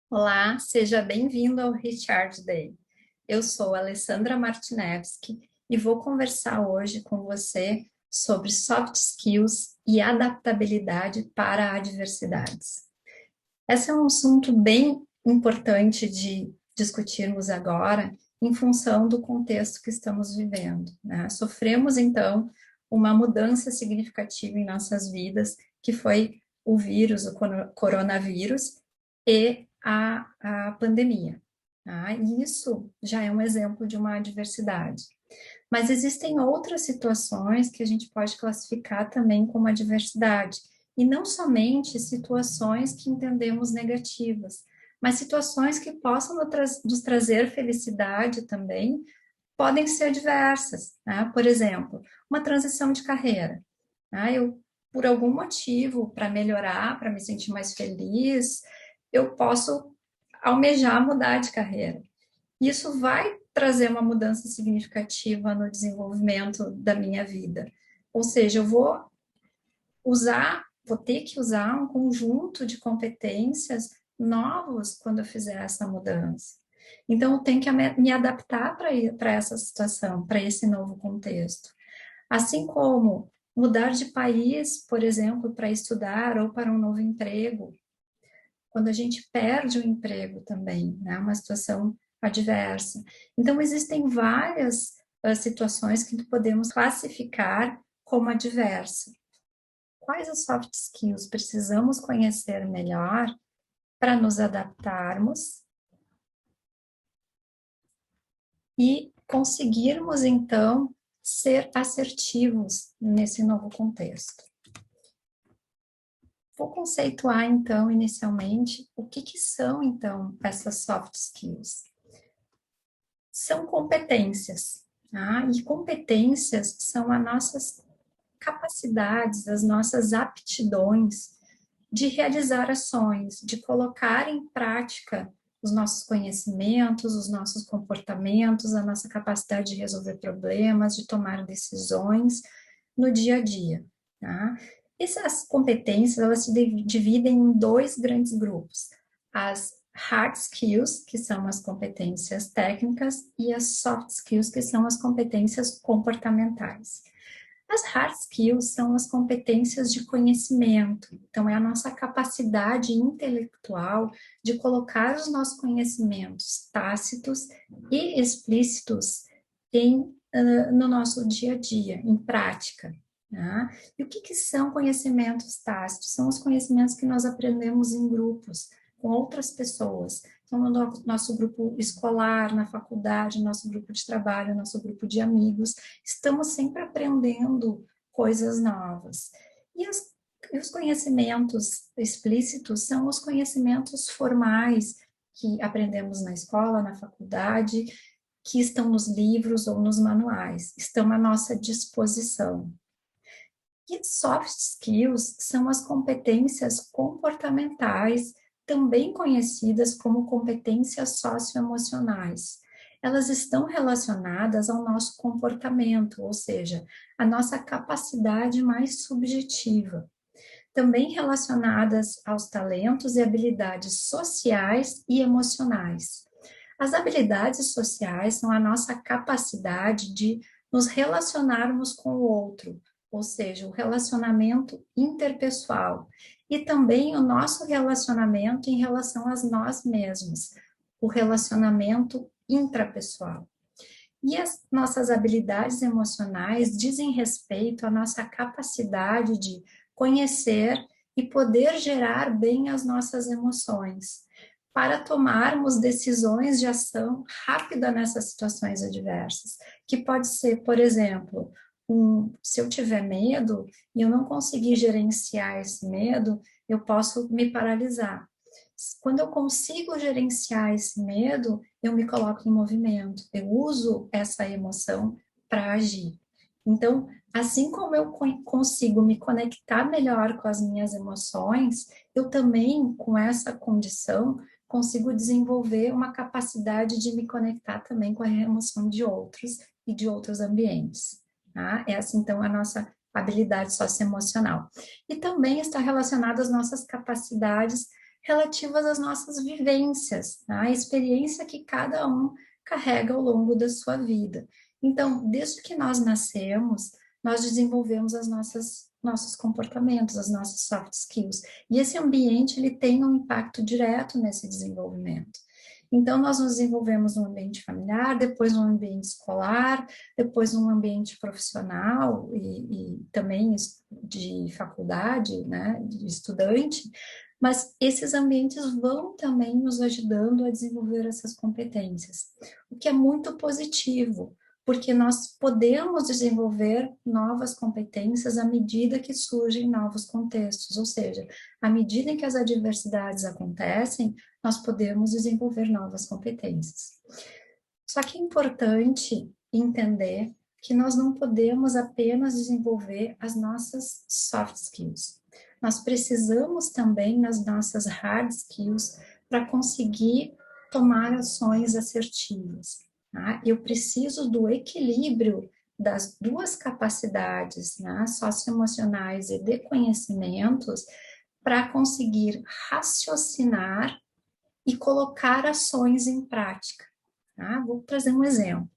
Olá, seja bem-vindo ao Recharge Day. Eu sou Alessandra Martinevski e vou conversar hoje com você sobre soft skills e adaptabilidade para adversidades. Esse é um assunto bem importante de discutirmos agora, em função do contexto que estamos vivendo, né? Sofremos, então, uma mudança significativa em nossas vidas, que foi o vírus, o coronavírus e a pandemia. Tá? E isso já é um exemplo de uma adversidade. Mas existem outras situações que a gente pode classificar também como adversidade, e não somente situações que entendemos negativas, mas situações que possam nos trazer felicidade também, podem ser diversas, né? Por exemplo, uma transição de carreira. Né? Eu, por algum motivo, para melhorar, para me sentir mais feliz, eu posso almejar mudar de carreira. Isso vai trazer uma mudança significativa no desenvolvimento da minha vida. Ou seja, vou ter que usar um conjunto de competências novos quando eu fizer essa mudança. Então, eu tenho que me adaptar para essa situação, para esse novo contexto. Assim como mudar de país, por exemplo, para estudar ou para um novo emprego, quando a gente perde o emprego também, né? Uma situação adversa. Então, existem várias situações que podemos classificar como adversa. Quais as soft skills precisamos conhecer melhor para nos adaptarmos e conseguirmos, então, ser assertivos nesse novo contexto? Vou conceituar, então, inicialmente, o que são, então, essas soft skills. São competências, tá? E competências são as nossas capacidades, as nossas aptidões de realizar ações, de colocar em prática os nossos conhecimentos, os nossos comportamentos, a nossa capacidade de resolver problemas, de tomar decisões no dia a dia, tá? Essas competências, elas se dividem em dois grandes grupos. As hard skills, que são as competências técnicas, e as soft skills, que são as competências comportamentais. As hard skills são as competências de conhecimento, então é a nossa capacidade intelectual de colocar os nossos conhecimentos tácitos e explícitos no nosso dia a dia, em prática. Né? E o que são conhecimentos tácitos? São os conhecimentos que nós aprendemos em grupos, com outras pessoas. Então, no nosso grupo escolar, na faculdade, nosso grupo de trabalho, nosso grupo de amigos, estamos sempre aprendendo coisas novas. E, e os conhecimentos explícitos são os conhecimentos formais que aprendemos na escola, na faculdade, que estão nos livros ou nos manuais, estão à nossa disposição. E soft skills são as competências comportamentais, também conhecidas como competências socioemocionais. Elas estão relacionadas ao nosso comportamento, ou seja, a nossa capacidade mais subjetiva. Também relacionadas aos talentos e habilidades sociais e emocionais. As habilidades sociais são a nossa capacidade de nos relacionarmos com o outro, ou seja, o relacionamento interpessoal, e também o nosso relacionamento em relação a nós mesmos, o relacionamento intrapessoal. E as nossas habilidades emocionais dizem respeito à nossa capacidade de conhecer e poder gerar bem as nossas emoções, para tomarmos decisões de ação rápida nessas situações adversas, que pode ser, por exemplo, se eu tiver medo e eu não conseguir gerenciar esse medo, eu posso me paralisar. Quando eu consigo gerenciar esse medo, eu me coloco em movimento, eu uso essa emoção para agir. Então, assim como eu consigo me conectar melhor com as minhas emoções, eu também, com essa condição, consigo desenvolver uma capacidade de me conectar também com a emoção de outros e de outros ambientes. Tá? Essa, então, é a nossa habilidade socioemocional. E também está relacionada às nossas capacidades relativas às nossas vivências, tá? A experiência que cada um carrega ao longo da sua vida. Então, desde que nós nascemos, nós desenvolvemos as nossos comportamentos, as nossas soft skills. E esse ambiente, ele tem um impacto direto nesse desenvolvimento. Então, nós nos desenvolvemos no ambiente familiar, depois no ambiente escolar, depois no ambiente profissional e também de faculdade, né, de estudante, mas esses ambientes vão também nos ajudando a desenvolver essas competências, o que é muito positivo, porque nós podemos desenvolver novas competências à medida que surgem novos contextos, ou seja, à medida em que as adversidades acontecem, nós podemos desenvolver novas competências. Só que é importante entender que nós não podemos apenas desenvolver as nossas soft skills. Nós precisamos também nas nossas hard skills para conseguir tomar ações assertivas. Tá? Eu preciso do equilíbrio das duas capacidades, né, socioemocionais e de conhecimentos, para conseguir raciocinar e colocar ações em prática. Tá? Vou trazer um exemplo.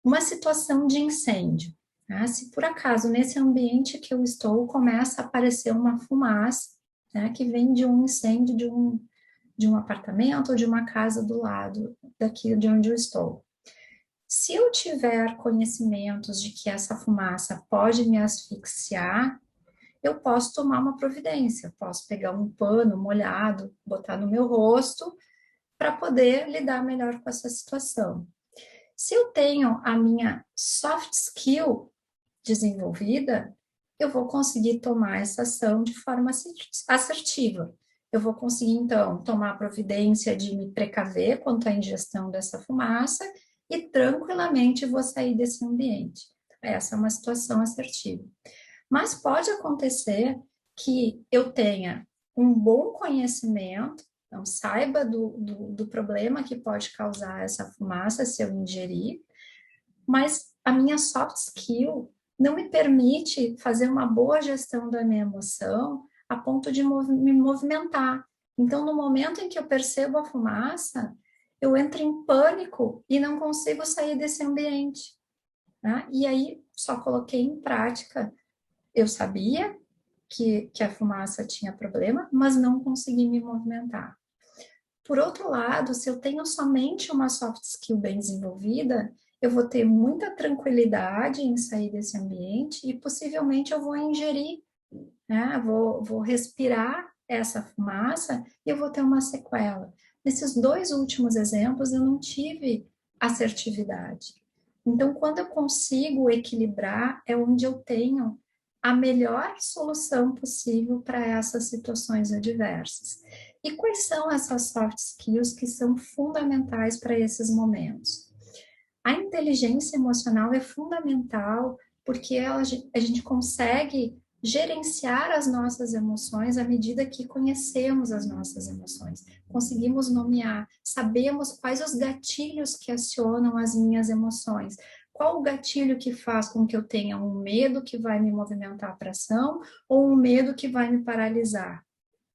Uma situação de incêndio. Tá? Se por acaso nesse ambiente que eu estou começa a aparecer uma fumaça, né, que vem de um incêndio de um apartamento ou de uma casa do lado daqui de onde eu estou. Se eu tiver conhecimentos de que essa fumaça pode me asfixiar, eu posso tomar uma providência, posso pegar um pano molhado, botar no meu rosto para poder lidar melhor com essa situação. Se eu tenho a minha soft skill desenvolvida, eu vou conseguir tomar essa ação de forma assertiva. Eu vou conseguir, então, tomar a providência de me precaver quanto à ingestão dessa fumaça e tranquilamente vou sair desse ambiente. Essa é uma situação assertiva. Mas pode acontecer que eu tenha um bom conhecimento, então saiba do problema que pode causar essa fumaça se eu ingerir, mas a minha soft skill não me permite fazer uma boa gestão da minha emoção a ponto de me movimentar. Então, no momento em que eu percebo a fumaça, eu entro em pânico e não consigo sair desse ambiente. Né? E aí, só coloquei em prática. Eu sabia que a fumaça tinha problema, mas não consegui me movimentar. Por outro lado, se eu tenho somente uma soft skill bem desenvolvida, eu vou ter muita tranquilidade em sair desse ambiente e possivelmente eu vou ingerir, né? Vou respirar essa fumaça e eu vou ter uma sequela. Nesses dois últimos exemplos, eu não tive assertividade. Então, quando eu consigo equilibrar, é onde eu tenho a melhor solução possível para essas situações adversas. E quais são essas soft skills que são fundamentais para esses momentos? A inteligência emocional é fundamental porque a gente consegue gerenciar as nossas emoções à medida que conhecemos as nossas emoções. Conseguimos nomear, sabemos quais os gatilhos que acionam as minhas emoções. Qual o gatilho que faz com que eu tenha um medo que vai me movimentar para ação ou um medo que vai me paralisar?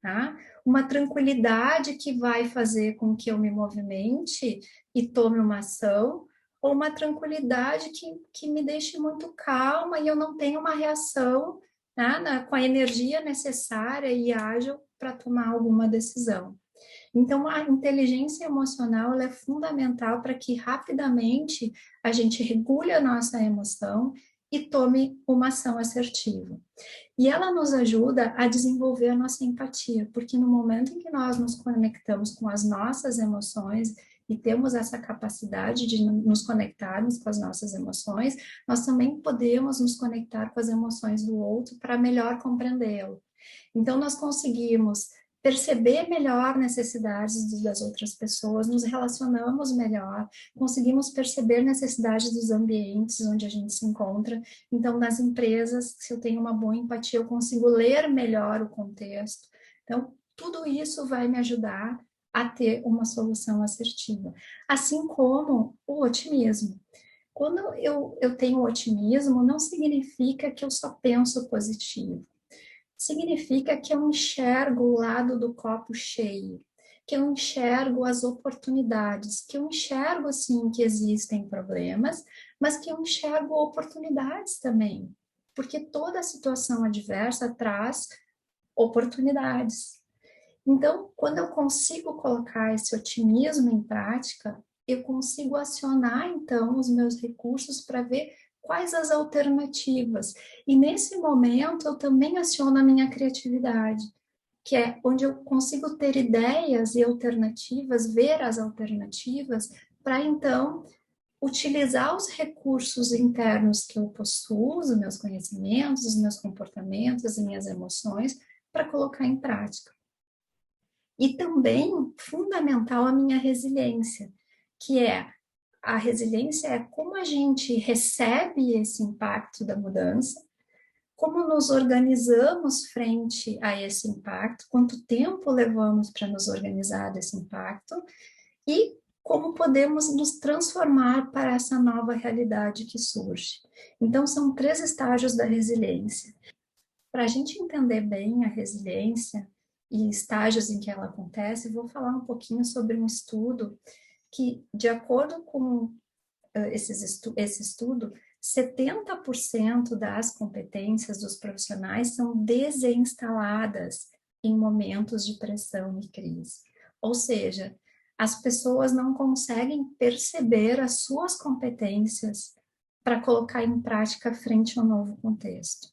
Tá? Uma tranquilidade que vai fazer com que eu me movimente e tome uma ação, ou uma tranquilidade que me deixe muito calma e eu não tenho uma reação, né, com a energia necessária e ágil para tomar alguma decisão. Então, a inteligência emocional ela é fundamental para que rapidamente a gente regule a nossa emoção e tome uma ação assertiva. E ela nos ajuda a desenvolver a nossa empatia, porque no momento em que nós nos conectamos com as nossas emoções e temos essa capacidade de nos conectarmos com as nossas emoções, nós também podemos nos conectar com as emoções do outro para melhor compreendê-lo. Então, nós conseguimos perceber melhor necessidades das outras pessoas, nos relacionamos melhor, conseguimos perceber necessidades dos ambientes onde a gente se encontra. Então, nas empresas, se eu tenho uma boa empatia, eu consigo ler melhor o contexto. Então, tudo isso vai me ajudar a ter uma solução assertiva. Assim como o otimismo. Quando eu tenho otimismo, não significa que eu só penso positivo. significa que eu enxergo o lado do copo cheio, que eu enxergo as oportunidades, que eu enxergo, sim, que existem problemas, mas que eu enxergo oportunidades também, porque toda situação adversa traz oportunidades. Então, quando eu consigo colocar esse otimismo em prática, eu consigo acionar, então, os meus recursos para ver quais as alternativas. E nesse momento, eu também aciono a minha criatividade, que é onde eu consigo ter ideias e alternativas, ver as alternativas, para então utilizar os recursos internos que eu possuo, os meus conhecimentos, os meus comportamentos, as minhas emoções, para colocar em prática. E também fundamental a minha resiliência, que é a resiliência é como a gente recebe esse impacto da mudança, como nos organizamos frente a esse impacto, quanto tempo levamos para nos organizar desse impacto e como podemos nos transformar para essa nova realidade que surge. Então, são 3 estágios da resiliência. Para a gente entender bem a resiliência e estágios em que ela acontece, vou falar um pouquinho sobre um estudo que, de acordo com esse estudo, 70% das competências dos profissionais são desinstaladas em momentos de pressão e crise. Ou seja, as pessoas não conseguem perceber as suas competências para colocar em prática frente ao novo contexto.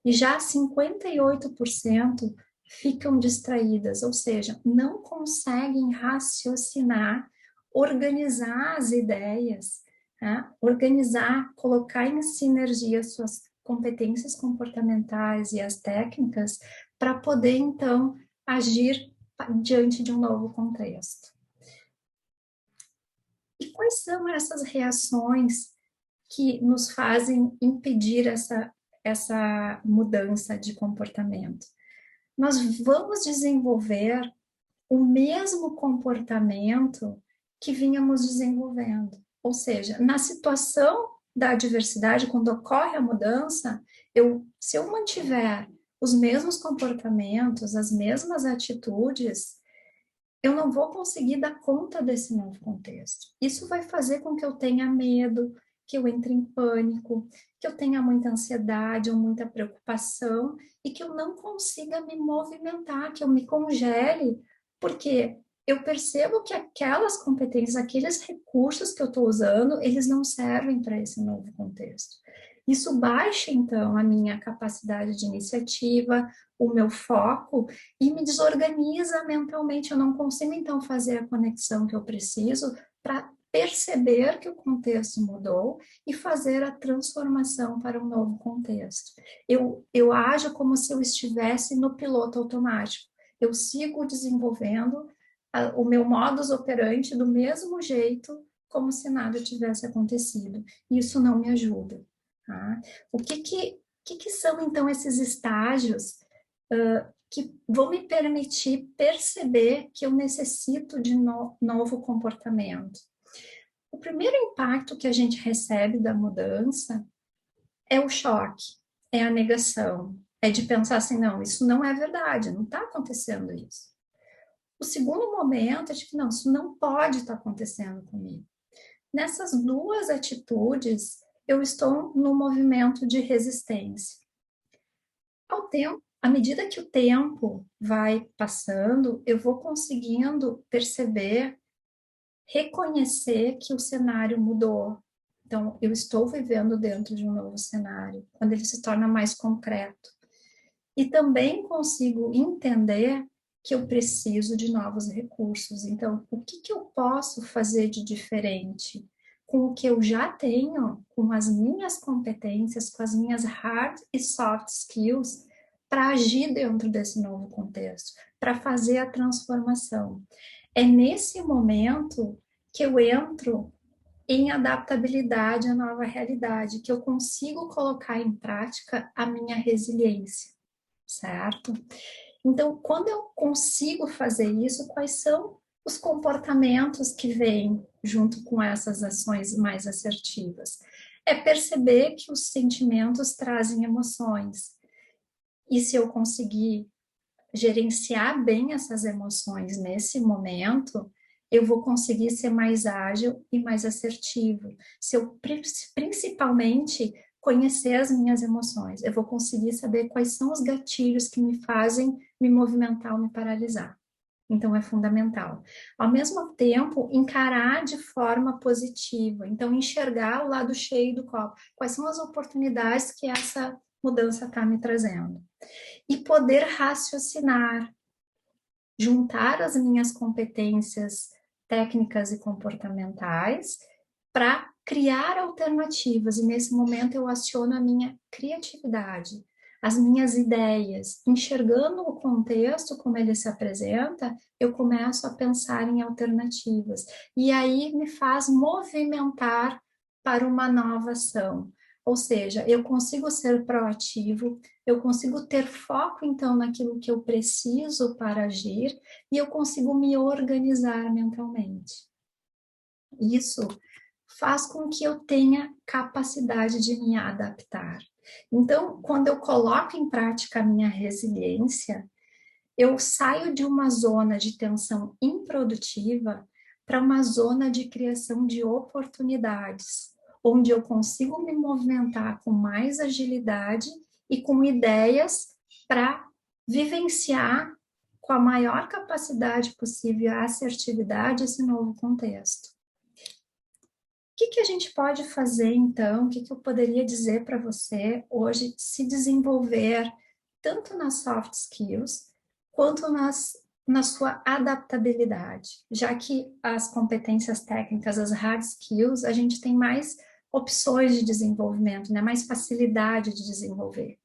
E já 58% ficam distraídas, ou seja, não conseguem raciocinar, organizar as ideias, né? Organizar, colocar em sinergia suas competências comportamentais e as técnicas para poder, então, agir diante de um novo contexto. E quais são essas reações que nos fazem impedir essa mudança de comportamento? Nós vamos desenvolver o mesmo comportamento que vínhamos desenvolvendo. Ou seja, na situação da adversidade, quando ocorre a mudança, se eu mantiver os mesmos comportamentos, as mesmas atitudes, eu não vou conseguir dar conta desse novo contexto. Isso vai fazer com que eu tenha medo, que eu entre em pânico, que eu tenha muita ansiedade ou muita preocupação e que eu não consiga me movimentar, que eu me congele, porque eu percebo que aquelas competências, aqueles recursos que eu estou usando, eles não servem para esse novo contexto. Isso baixa, então, a minha capacidade de iniciativa, o meu foco e me desorganiza mentalmente. Eu não consigo, então, fazer a conexão que eu preciso para perceber que o contexto mudou e fazer a transformação para um novo contexto. Eu ajo como se eu estivesse no piloto automático. Eu sigo desenvolvendo o meu modus operandi do mesmo jeito, como se nada tivesse acontecido. Isso não me ajuda. Tá? O que são, então, esses estágios que vão me permitir perceber que eu necessito de novo comportamento? O primeiro impacto que a gente recebe da mudança é o choque, é a negação, é de pensar assim, não, isso não é verdade, não está acontecendo isso. O segundo momento é de que, não, isso não pode estar acontecendo comigo. Nessas 2 atitudes, eu estou no movimento de resistência. Ao tempo, à medida que o tempo vai passando, eu vou conseguindo perceber, reconhecer que o cenário mudou. Então, eu estou vivendo dentro de um novo cenário, quando ele se torna mais concreto. E também consigo entender que eu preciso de novos recursos. Então, o que eu posso fazer de diferente com o que eu já tenho, com as minhas competências, com as minhas hard e soft skills, para agir dentro desse novo contexto, para fazer a transformação. É nesse momento que eu entro em adaptabilidade à nova realidade, que eu consigo colocar em prática a minha resiliência, certo? Então, quando eu consigo fazer isso, quais são os comportamentos que vêm junto com essas ações mais assertivas? É perceber que os sentimentos trazem emoções. E se eu conseguir gerenciar bem essas emoções nesse momento, eu vou conseguir ser mais ágil e mais assertivo. Se eu principalmente conhecer as minhas emoções, eu vou conseguir saber quais são os gatilhos que me fazem me movimentar ou me paralisar. Então, é fundamental. Ao mesmo tempo, encarar de forma positiva. Então, enxergar o lado cheio do copo. Quais são as oportunidades que essa mudança está me trazendo? E poder raciocinar, juntar as minhas competências técnicas e comportamentais para criar alternativas. E nesse momento eu aciono a minha criatividade, as minhas ideias, enxergando o contexto como ele se apresenta, eu começo a pensar em alternativas. E aí me faz movimentar para uma nova ação. Ou seja, eu consigo ser proativo, eu consigo ter foco, então, naquilo que eu preciso para agir e eu consigo me organizar mentalmente. Isso faz com que eu tenha capacidade de me adaptar. Então, quando eu coloco em prática a minha resiliência, eu saio de uma zona de tensão improdutiva para uma zona de criação de oportunidades, onde eu consigo me movimentar com mais agilidade e com ideias para vivenciar com a maior capacidade possível a assertividade esse novo contexto. O que a gente pode fazer, então? O que eu poderia dizer para você hoje se desenvolver tanto nas soft skills quanto na sua adaptabilidade? Já que as competências técnicas, as hard skills, a gente tem mais opções de desenvolvimento, né? Mais facilidade de desenvolver.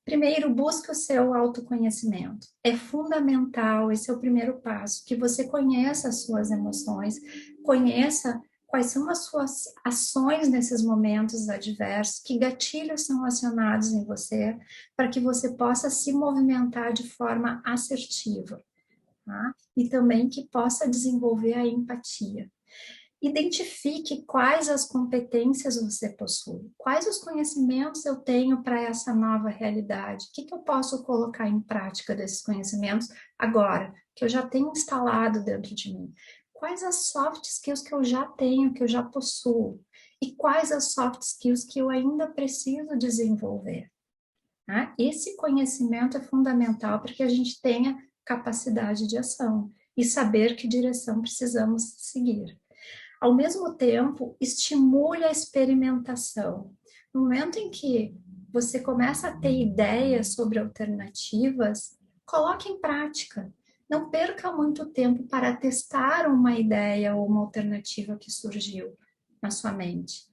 Primeiro, busque o seu autoconhecimento. É fundamental, esse é o primeiro passo, que você conheça as suas emoções, conheça quais são as suas ações nesses momentos adversos, que gatilhos são acionados em você, para que você possa se movimentar de forma assertiva, tá? E também que possa desenvolver a empatia. Identifique quais as competências você possui, quais os conhecimentos eu tenho para essa nova realidade, o que eu posso colocar em prática desses conhecimentos agora, que eu já tenho instalado dentro de mim. Quais as soft skills que eu já tenho, que eu já possuo, e quais as soft skills que eu ainda preciso desenvolver. Tá? Esse conhecimento é fundamental para que a gente tenha capacidade de ação e saber que direção precisamos seguir. Ao mesmo tempo, estimule a experimentação. No momento em que você começa a ter ideias sobre alternativas, coloque em prática. Não perca muito tempo para testar uma ideia ou uma alternativa que surgiu na sua mente.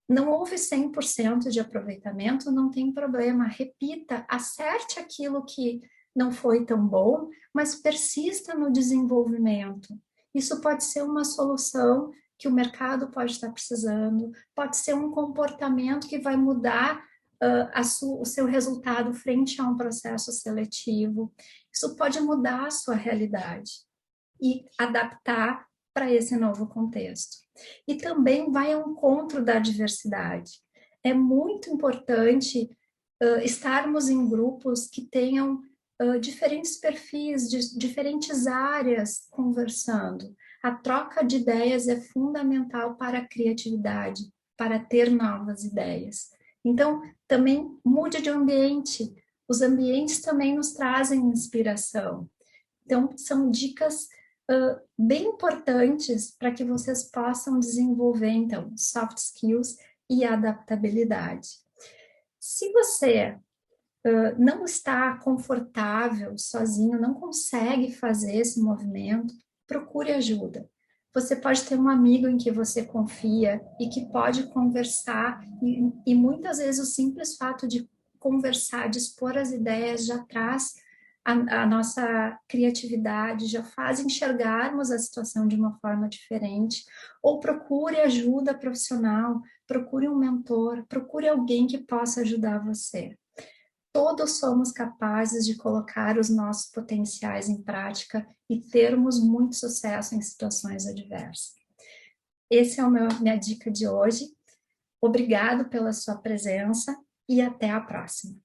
Não houve 100% de aproveitamento, não tem problema. Repita, acerte aquilo que não foi tão bom, mas persista no desenvolvimento. Isso pode ser uma solução que o mercado pode estar precisando, pode ser um comportamento que vai mudar o seu resultado frente a um processo seletivo. Isso pode mudar a sua realidade e adaptar para esse novo contexto. E também vai ao encontro da diversidade. É muito importante estarmos em grupos que tenham diferentes perfis, de diferentes áreas conversando. A troca de ideias é fundamental para a criatividade, para ter novas ideias. Então, também mude de ambiente. Os ambientes também nos trazem inspiração. Então, são dicas bem importantes para que vocês possam desenvolver, então, soft skills e adaptabilidade. Se você não está confortável sozinho, não consegue fazer esse movimento, procure ajuda. Você pode ter um amigo em que você confia e que pode conversar, e muitas vezes o simples fato de conversar, de expor as ideias, já traz a nossa criatividade, já faz enxergarmos a situação de uma forma diferente. Ou procure ajuda profissional, procure um mentor, procure alguém que possa ajudar você. Todos somos capazes de colocar os nossos potenciais em prática e termos muito sucesso em situações adversas. Essa é a minha dica de hoje. Obrigado pela sua presença e até a próxima.